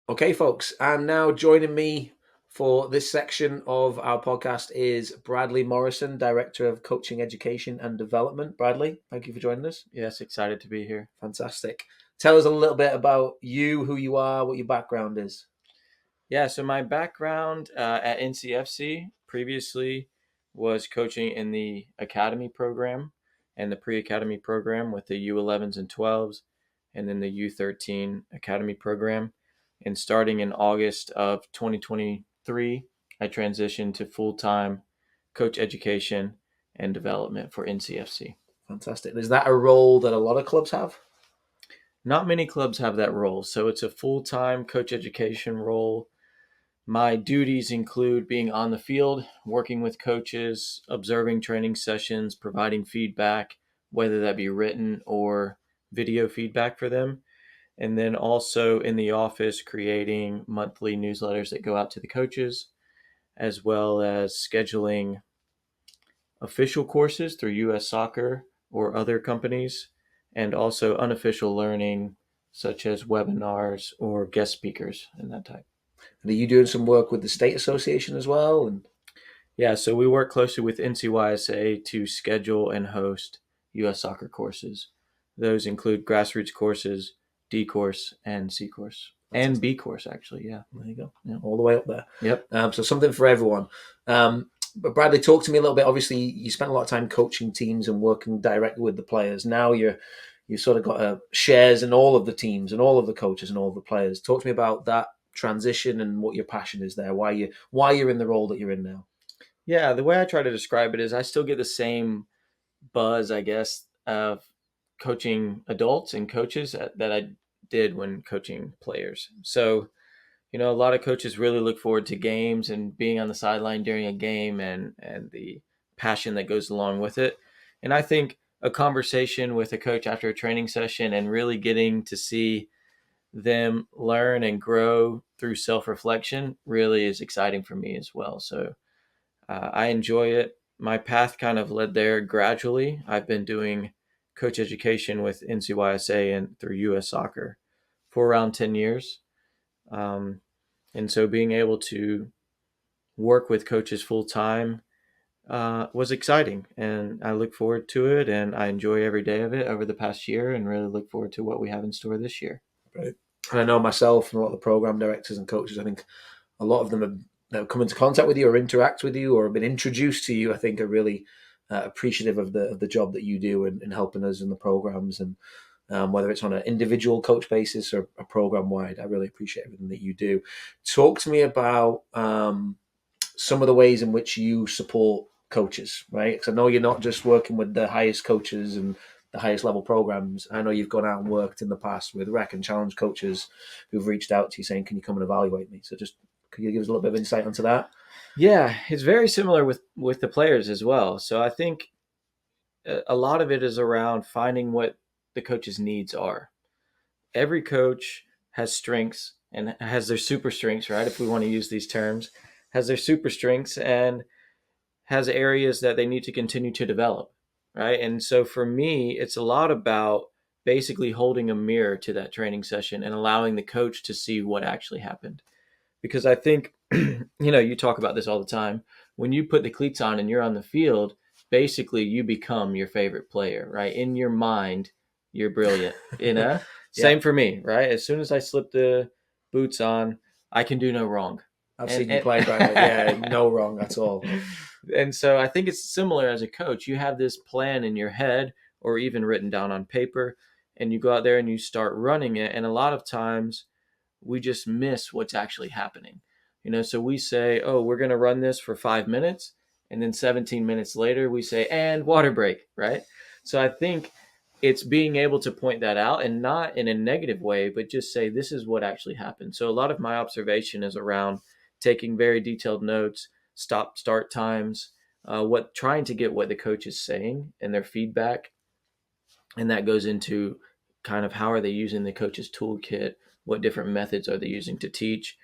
Okay, folks, and now joining me for this section of our podcast is Bradley Morrison, Director of Coaching Education and Development. Bradley, thank you for joining us. Yes, excited to be here. Fantastic. Tell us a little bit about you, who you are, what your background is. Yeah, so my background at NCFC previously was coaching in the academy program and the pre-academy program with the U11s and 12s, and then the U13 academy program. And starting in August of 2023, I transitioned to full-time coach education and development for NCFC. Fantastic. Is that a role that a lot of clubs have? Not many clubs have that role, so it's a full-time coach education role. My duties include being on the field, working with coaches, observing training sessions, providing feedback, whether that be written or video feedback for them. And then also in the office, creating monthly newsletters that go out to the coaches, as well as scheduling official courses through US Soccer or other companies, and also unofficial learning, such as webinars or guest speakers and that type. And are you doing some work with the state association as well? And Yeah, so we work closely with NCYSA to schedule and host US soccer courses. Those include grassroots courses, D course, and C course, and fantastic. B course, actually. Yeah. There you go. Yeah. All the way up there. Yep. So something for everyone. But Bradley, talk to me a little bit. Obviously, you spent a lot of time coaching teams and working directly with the players. Now you sort of got shares in all of the teams and all of the coaches and all of the players. Talk to me about that transition and what your passion is there. Why you're in the role that you're in now. Yeah, the way I try to describe it is I still get the same buzz, I guess, of coaching adults and coaches that I did when coaching players. So, a lot of coaches really look forward to games and being on the sideline during a game and the passion that goes along with it. And I think a conversation with a coach after a training session and really getting to see them learn and grow through self-reflection really is exciting for me as well. So I enjoy it. My path kind of led there gradually. I've been doing coach education with NCYSA and through US Soccer for around 10 years. Um, and so being able to work with coaches full time was exciting. And I look forward to it. And I enjoy every day of it over the past year and really look forward to what we have in store this year. Right. And I know myself and a lot of the program directors and coaches. I think a lot of them have come into contact with you or interact with you or have been introduced to you. I think are really appreciative of the job that you do in helping us in the programs and whether it's on an individual coach basis or a program wide. I really appreciate everything that you do. Talk to me about some of the ways in which you support coaches, right? Because I know you're not just working with the highest coaches and the highest level programs. I know you've gone out and worked in the past with rec and challenge coaches who've reached out to you saying, "Can you come and evaluate me?" So just could you give us a little bit of insight onto that? Yeah, it's very similar with the players as well. So I think a lot of it is around finding what the coach's needs are. Every coach has strengths and has their super strengths, right? If we want to use these terms, has their super strengths and has areas that they need to continue to develop, right? And so for me, it's a lot about basically holding a mirror to that training session and allowing the coach to see what actually happened. Because I think, you talk about this all the time. When you put the cleats on and you're on the field, basically you become your favorite player, right? In your mind, you're brilliant. Yeah, Same for me, right? As soon as I slip the boots on, I can do no wrong. I've And, seen you and play, Bradley. Yeah, no wrong at all. and so I think it's similar as a coach. You have this plan in your head or even written down on paper, and you go out there and you start running it. And a lot of times we just miss what's actually happening. So we say, oh, we're going to run this for 5 minutes. And then 17 minutes later, we say, and water break, right? So I think it's being able to point that out and not in a negative way, but just say, this is what actually happened. So a lot of my observation is around taking very detailed notes, stop start times, trying to get what the coach is saying and their feedback. And that goes into kind of how are they using the coach's toolkit, what different methods are they using to teach.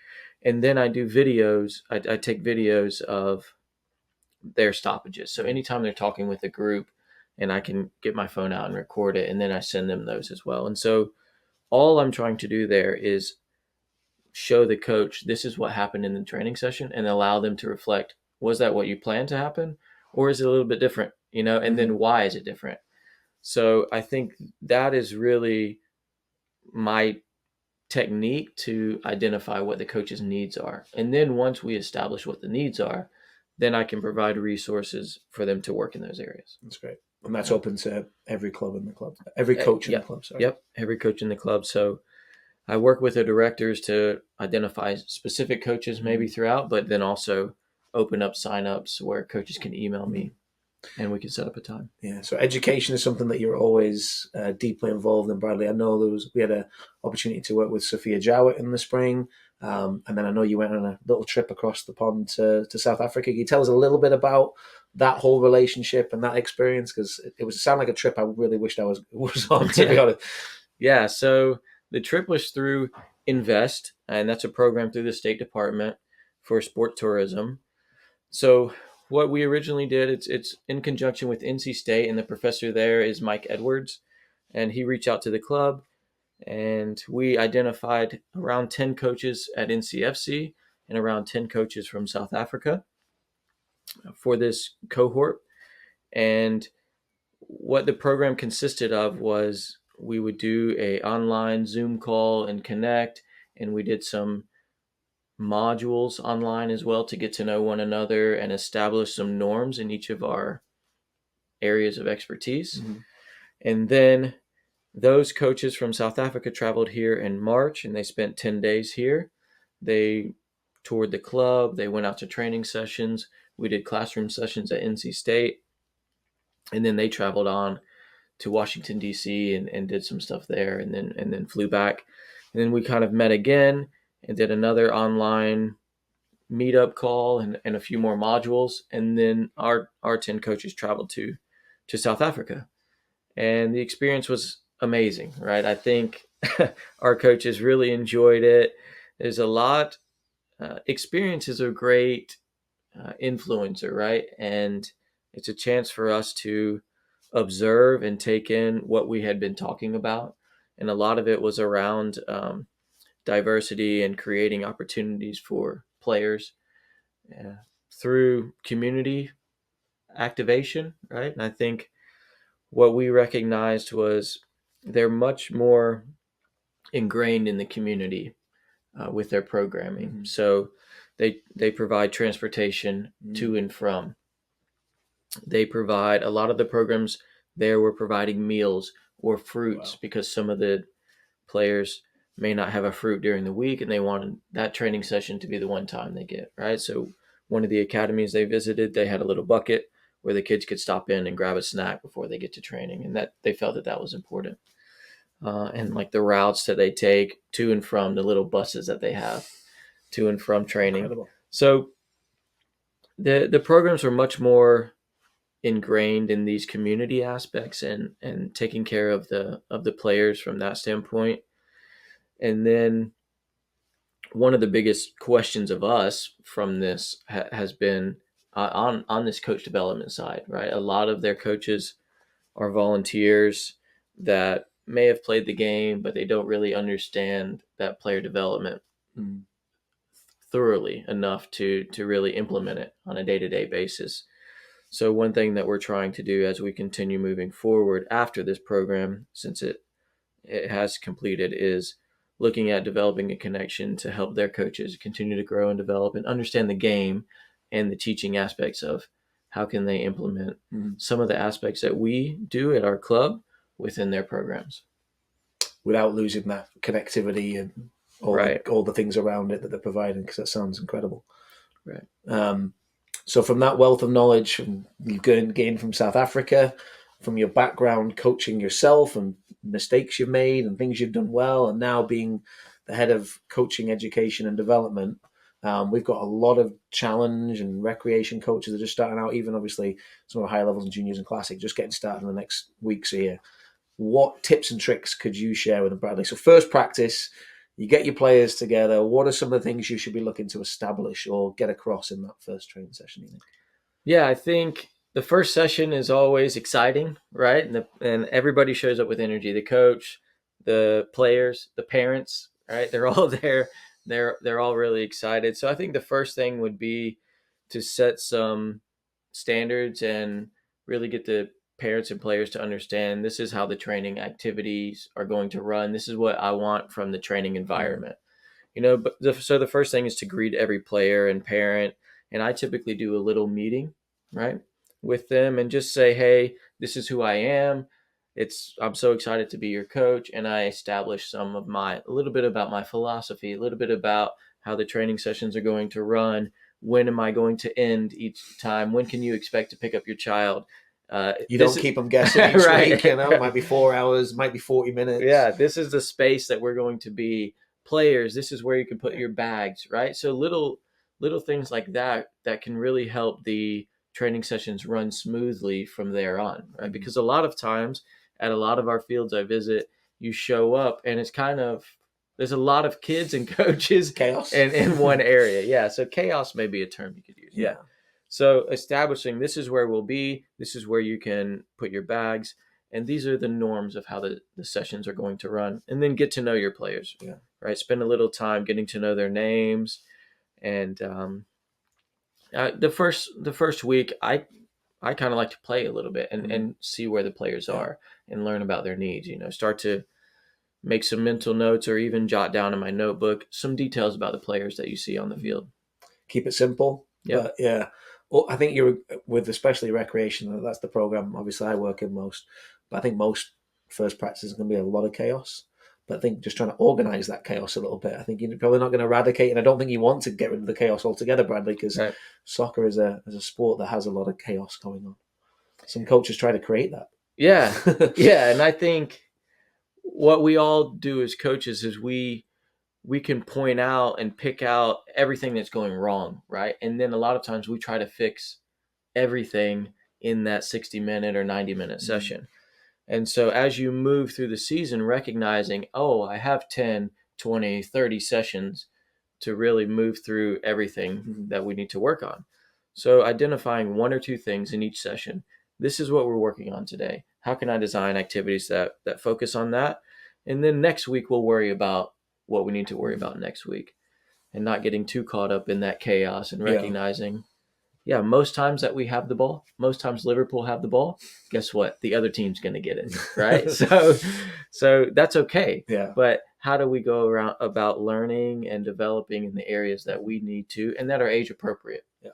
And then I do videos. I take videos of their stoppages. So anytime they're talking with a group, and I can get my phone out and record it, and then I send them those as well. And so all I'm trying to do there is show the coach this is what happened in the training session and allow them to reflect, was that what you planned to happen, or is it a little bit different, and then why is it different? So I think that is really my technique to identify what the coach's needs are. And then once we establish what the needs are, then I can provide resources for them to work in those areas. That's great. And that's open to every club in the club, every coach in the club. Sorry. Yep, every coach in the club. So I work with the directors to identify specific coaches maybe throughout, but then also open up signups where coaches can email me and we can set up a time. Yeah. So education is something that you're always deeply involved in, Bradley. I know we had an opportunity to work with Sophia Jowett in the spring. And then I know you went on a little trip across the pond to South Africa. Can you tell us a little bit about that whole relationship and that experience? Because it was sound like a trip I really wished I was on, to be honest. Yeah. So the trip was through Invest, and that's a program through the State Department for sport tourism. So what we originally did, it's in conjunction with NC State, and the professor there is Mike Edwards, and he reached out to the club, and we identified around 10 coaches at NCFC and around 10 coaches from South Africa for this cohort. And what the program consisted of was we would do a online Zoom call and connect, and we did some modules online as well to get to know one another and establish some norms in each of our areas of expertise. And then those coaches from South Africa traveled here in March, and they spent 10 days here. They toured the club. They went out to training sessions. We did classroom sessions at NC State. And then they traveled on to Washington, D.C. and did some stuff there, and then flew back. And then we kind of met again and did another online meetup call and a few more modules. And then our 10 coaches traveled to South Africa. And the experience was amazing, right? I think our coaches really enjoyed it. There's a lot. Experience is a great influencer, right? And it's a chance for us to observe and take in what we had been talking about. And a lot of it was around diversity and creating opportunities for players through community activation, right? And I think what we recognized was they're much more ingrained in the community with their programming. So they provide transportation to and from. They provide a lot of the programs there were providing meals or fruits because some of the players may not have a fruit during the week and they wanted that training session to be the one time they get, right? So one of the academies they visited, they had a little bucket where the kids could stop in and grab a snack before they get to training. And that they felt that was important. And like the routes that they take to and from, the little buses that they have to and from training. Incredible. So the programs were much more ingrained in these community aspects and taking care of the players from that standpoint. And then one of the biggest questions of us from this has been on this coach development side, right? A lot of their coaches are volunteers that may have played the game, but they don't really understand that player development thoroughly enough to really implement it on a day-to-day basis. So one thing that we're trying to do as we continue moving forward after this program, since it has completed, is looking at developing a connection to help their coaches continue to grow and develop and understand the game and the teaching aspects of how can they implement some of the aspects that we do at our club within their programs. Without losing that connectivity and all the things around it that they're providing, because that sounds incredible. Right. So from that wealth of knowledge you've gained from South Africa, from your background coaching yourself and mistakes you've made and things you've done well, and now being the head of coaching, education and development, we've got a lot of challenge and recreation coaches that are just starting out, even obviously some of the higher levels and juniors and classic, just getting started in the next weeks here. What tips and tricks could you share with them, Bradley? So first practice, you get your players together. What are some of the things you should be looking to establish or get across in that first training session, you think? Yeah, I think the first session is always exciting, right? And everybody shows up with energy. The coach, the players, the parents, right? They're all there they're all really excited. So I think the first thing would be to set some standards and really get the parents and players to understand this is how the training activities are going to run. This is what I want from the training environment. But so the first thing is to greet every player and parent, and I typically do a little meeting, right, with them and just say, hey, this is who I am. I'm so excited to be your coach, and I establish a little bit about my philosophy, a little bit about how the training sessions are going to run. When am I going to end each time? When can you expect to pick up your child? You don't keep them guessing each right, week. It might be 4 hours, might be 40 minutes. Yeah, this is the space that we're going to be players. This is where you can put your bags, right? So little things like that can really help the training sessions run smoothly from there on, right? Mm-hmm. Because a lot of times at a lot of our fields I visit, you show up and it's kind of there's a lot of kids and coaches Chaos in one area. Yeah, so chaos may be a term you could use. Yeah. So establishing this is where we'll be, this is where you can put your bags, and these are the norms of how the sessions are going to run. And then get to know your players, right? Spend a little time getting to know their names. And the first week, I kind of like to play a little bit and see where the players are and learn about their needs. Start to make some mental notes or even jot down in my notebook some details about the players that you see on the field. Keep it simple. Yeah. But yeah. Well, I think you're with especially recreation. That's the program. Obviously, I work in most, but I think most first practices are going to be a lot of chaos. But I think just trying to organize that chaos a little bit. I think you're probably not going to eradicate, and I don't think you want to get rid of the chaos altogether, Bradley, because soccer is a sport that has a lot of chaos going on. Some coaches try to create that. Yeah, yeah, and I think what we all do as coaches is we can point out and pick out everything that's going wrong, right? And then a lot of times we try to fix everything in that 60-minute or 90-minute session. And so as you move through the season, recognizing, oh, I have 10, 20, 30 sessions to really move through everything that we need to work on. So identifying one or two things in each session. This is what we're working on today. How can I design activities that focus on that? And then next week, we'll worry about what we need to worry about next week and not getting too caught up in that chaos and recognizing, most times that we have the ball, most times Liverpool have the ball, guess what? The other team's going to get it, right? So that's okay. Yeah. But how do we go around about learning and developing in the areas that we need to and that are age appropriate? Yeah.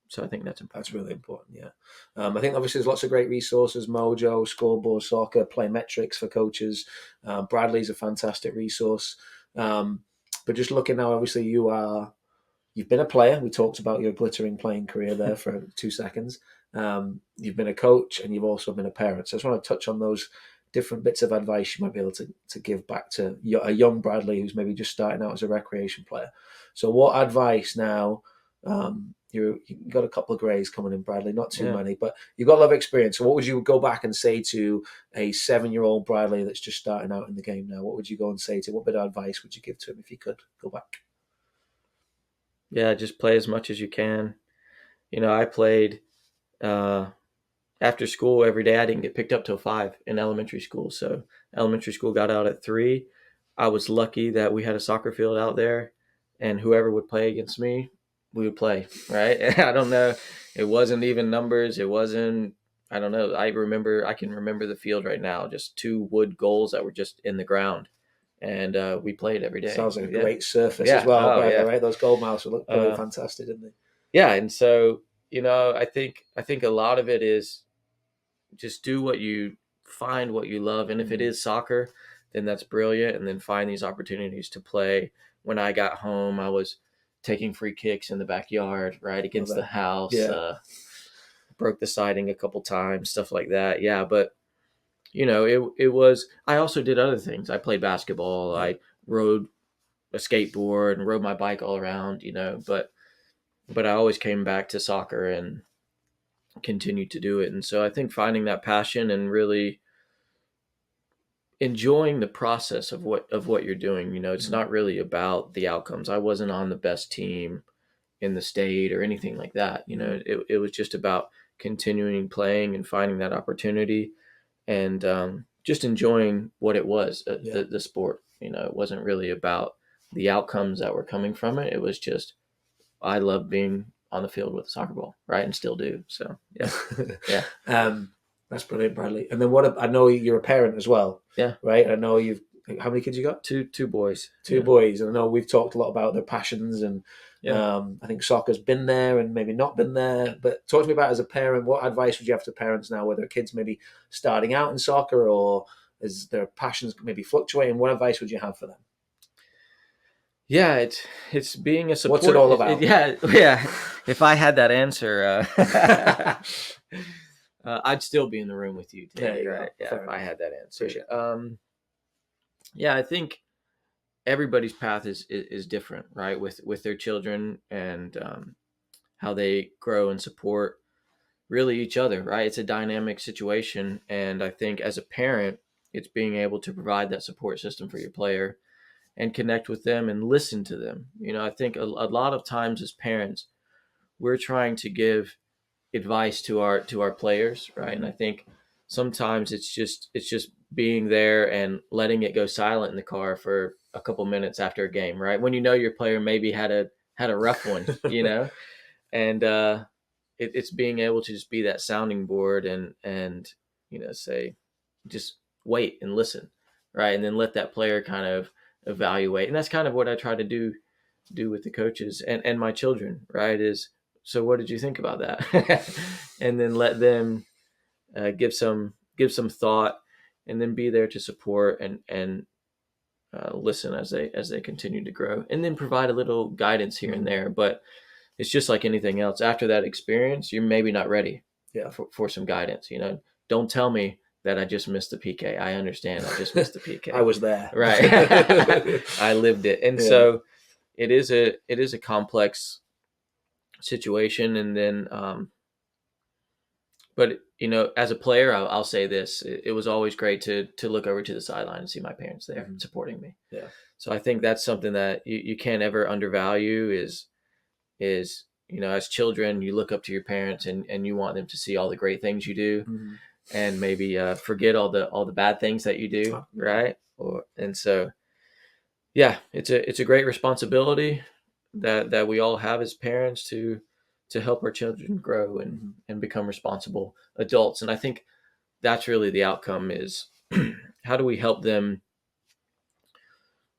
So I think that's important. That's really important, yeah. I think obviously there's lots of great resources, Mojo, Scoreboard Soccer, Play Metrics for coaches. Bradley's a fantastic resource. But just looking now, obviously you've been a player. We talked about your glittering playing career there for 2 seconds. You've been a coach and you've also been a parent. So I just want to touch on those different bits of advice you might be able to give back to a young Bradley who's maybe just starting out as a recreation player. So what advice now, you've got a couple of greys coming in, Bradley, not too many, but you've got a lot of experience. So what would you go back and say to a 7-year-old Bradley that's just starting out in the game now? What would you go and say to him? What bit of advice would you give to him if you could go back? Yeah, just play as much as you can. I played after school every day. I didn't get picked up till 5 in elementary school. So elementary school got out at 3. I was lucky that we had a soccer field out there, and whoever would play against me, we would play, right? I don't know. It wasn't even numbers. It wasn't, I don't know. I can remember the field right now, just 2 wood goals that were just in the ground. And we played every day. Sounds like a great surface as well, Bradley, right? Those goal mouths would look really fantastic, didn't they? Yeah, and so, I think a lot of it is just do what you find what you love. And if it is soccer, then that's brilliant. And then find these opportunities to play. When I got home, I was taking free kicks in the backyard, right, against the house. Broke the siding a couple times, stuff like that. Yeah, but it was. I also did other things. I played basketball. I rode a skateboard and rode my bike all around. But I always came back to soccer and continued to do it. And so I think finding that passion and really enjoying the process of what you're doing. It's not really about the outcomes. I wasn't on the best team in the state or anything like that. It was just about continuing playing and finding that opportunity and just enjoying what it was, the sport. It wasn't really about the outcomes that were coming from it. It was just, I love being on the field with a soccer ball, right? And still do. So yeah. Yeah. That's brilliant, Bradley. And then I know you're a parent as well, Yeah. right? I know how many kids you got? Two boys. Two boys. And I know we've talked a lot about their passions, and Yeah. I think soccer's been there and maybe not been there. But talk to me about, as a parent, what advice would you have to parents now, whether kids maybe starting out in soccer or is their passions maybe fluctuating? What advice would you have for them? Yeah, it's being a support. What's it all about? Yeah. If I had that answer, I'd still be in the room with you, There Tait, you right? go. Yeah, Fair if I enough. had that answer. Appreciate it. Yeah, I think everybody's path is different, right? With their children and how they grow and support really each other, right? It's a dynamic situation, and I think as a parent, it's being able to provide that support system for your player and connect with them and listen to them. I think a lot of times as parents, we're trying to give advice to our players, right? And I think sometimes it's just being there and letting it go silent in the car for a couple minutes after a game, right? When your player maybe had a rough one, and it's being able to just be that sounding board and say, just wait and listen, right? And then let that player kind of evaluate. And that's kind of what I try to do with the coaches and my children, right? Is, so what did you think about that? And then let them give some thought, and then be there to support and listen as they continue to grow, and then provide a little guidance here and there. But it's just like anything else. After that experience, you're maybe not ready for some guidance. Don't tell me that I just missed the PK. I understand I just missed the PK. I was there. Right. I lived it. And so it is a complex situation. And then, but as a player, I'll say this: it was always great to look over to the sideline and see my parents there supporting me. Yeah. So I think that's something that you can't ever undervalue. Is as children, you look up to your parents and you want them to see all the great things you do, and maybe forget all the bad things that you do, right? And so, yeah, it's a great responsibility that we all have as parents to help our children grow and become responsible adults. And I think that's really the outcome: is how do we help them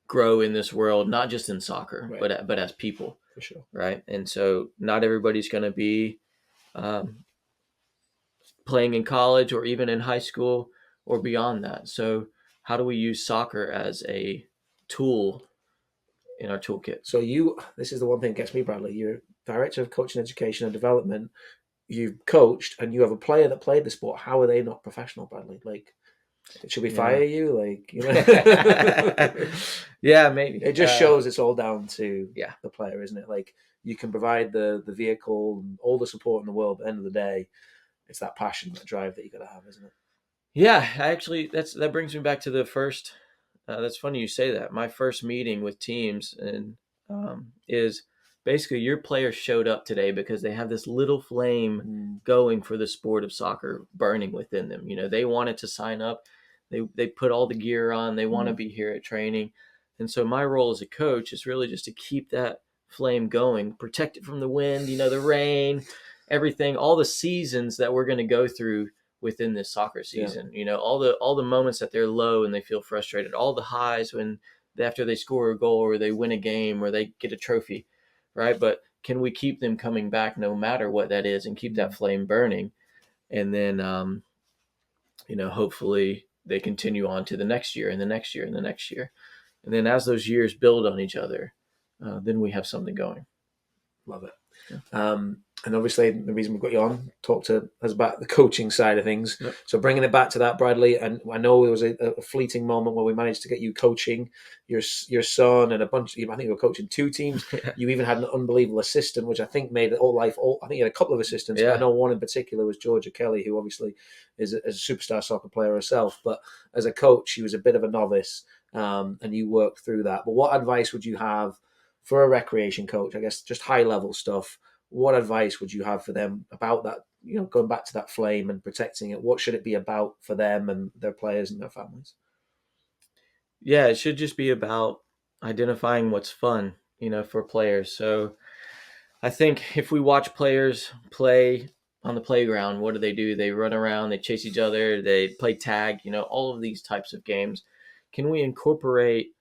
grow in this world, not just in soccer, right, but as people. For sure. Right. And so not everybody's going to be playing in college or even in high school or beyond that. So how do we use soccer as a tool in our toolkit? So this is the one thing that gets me, Bradley. You're director of coaching, education, and development. You've coached, and you have a player that played the sport. How are they not professional, Bradley? Like, should we fire you? Like, Yeah, maybe. It just shows it's all down to Yeah. the player, isn't it? Like, you can provide the vehicle and all the support in the world. But at the end of the day, it's that passion, that drive that you got to have, isn't it? Yeah, actually, that brings me back to the first. That's funny you say that. My first meeting with teams is basically, your players showed up today because they have this little flame going for the sport of soccer burning within them. They wanted to sign up. They put all the gear on. They want to be here at training. And so my role as a coach is really just to keep that flame going, protect it from the wind, the rain, everything, all the seasons that we're going to go through within this soccer season. All the moments that they're low and they feel frustrated, all the highs when after they score a goal or they win a game or they get a trophy, right? But can we keep them coming back no matter what that is and keep that flame burning? And then, hopefully they continue on to the next year and the next year and the next year. And then as those years build on each other, then we have something going. Love it. Yeah. And obviously, the reason we've got you on, talk to us about the coaching side of things. Yep. So bringing it back to that, Bradley, and I know there was a fleeting moment where we managed to get you coaching your son and a bunch of, I think you were coaching 2 teams. Yeah. You even had an unbelievable assistant, which I think made it I think you had a couple of assistants. Yeah. I know one in particular was Georgia Kelly, who obviously is a superstar soccer player herself. But as a coach, she was a bit of a novice, and you worked through that. But what advice would you have for a recreation coach? I guess just high level stuff. What advice would you have for them about that, going back to that flame and protecting it? What should it be about for them and their players and their families? Yeah, it should just be about identifying what's fun, for players. So I think if we watch players play on the playground, what do? They run around, they chase each other, they play tag, all of these types of games. Can we incorporate,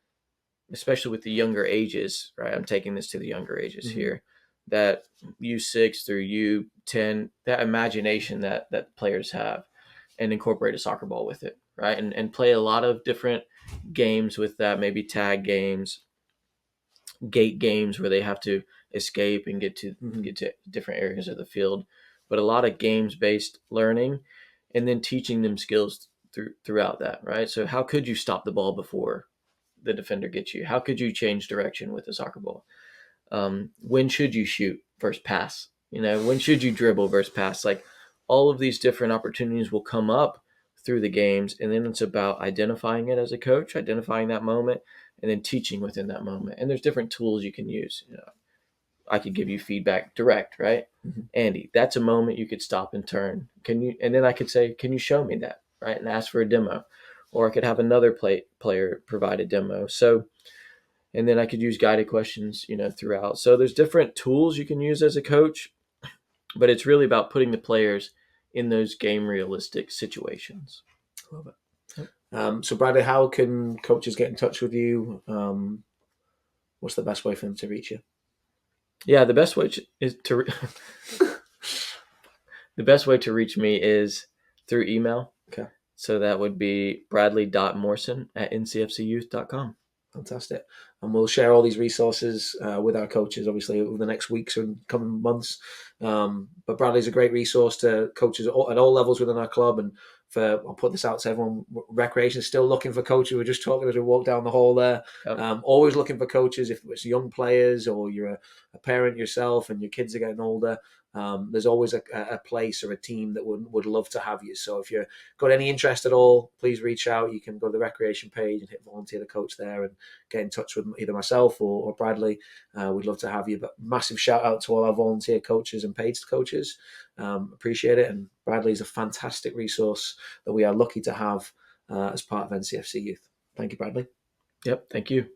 especially with the younger ages, right? I'm taking this to the younger ages here, that U6 through U10, that imagination that players have, and incorporate a soccer ball with it, right? And play a lot of different games with that, maybe tag games, gate games where they have to escape and get to different areas of the field, but a lot of games based learning, and then teaching them skills throughout that, right? So how could you stop the ball before the defender gets you? How could you change direction with a soccer ball? When should you shoot versus pass? When should you dribble versus pass? Like, all of these different opportunities will come up through the games, and then it's about identifying it as a coach, identifying that moment, and then teaching within that moment. And there's different tools you can use. I could give you feedback direct, right? Andy, that's a moment you could stop and turn. Can you? And then I could say, can you show me that, right? And ask for a demo, or I could have another player provide a demo. So, and then I could use guided questions, throughout. So there's different tools you can use as a coach, but it's really about putting the players in those game realistic situations. Love it. So Bradley, how can coaches get in touch with you? What's the best way for them to reach you? Yeah, the best way the best way to reach me is through email. Okay. So that would be bradley.morrison@ncfcyouth.com. Fantastic. And we'll share all these resources with our coaches, obviously, over the next weeks and coming months. But Bradley's a great resource to coaches at all levels within our club. And I'll put this out to everyone, recreation is still looking for coaches. We were just talking as we walked down the hall there. Yep. Always looking for coaches. If it's young players or you're a parent yourself and your kids are getting older, there's always a place or a team that would love to have you. So if you've got any interest at all, please reach out. You can go to the recreation page and hit volunteer the coach there and get in touch with either myself or Bradley. We'd love to have you. But massive shout out to all our volunteer coaches and paid coaches. Appreciate it. And Bradley is a fantastic resource that we are lucky to have as part of NCFC Youth. Thank you, Bradley. Yep. Thank you.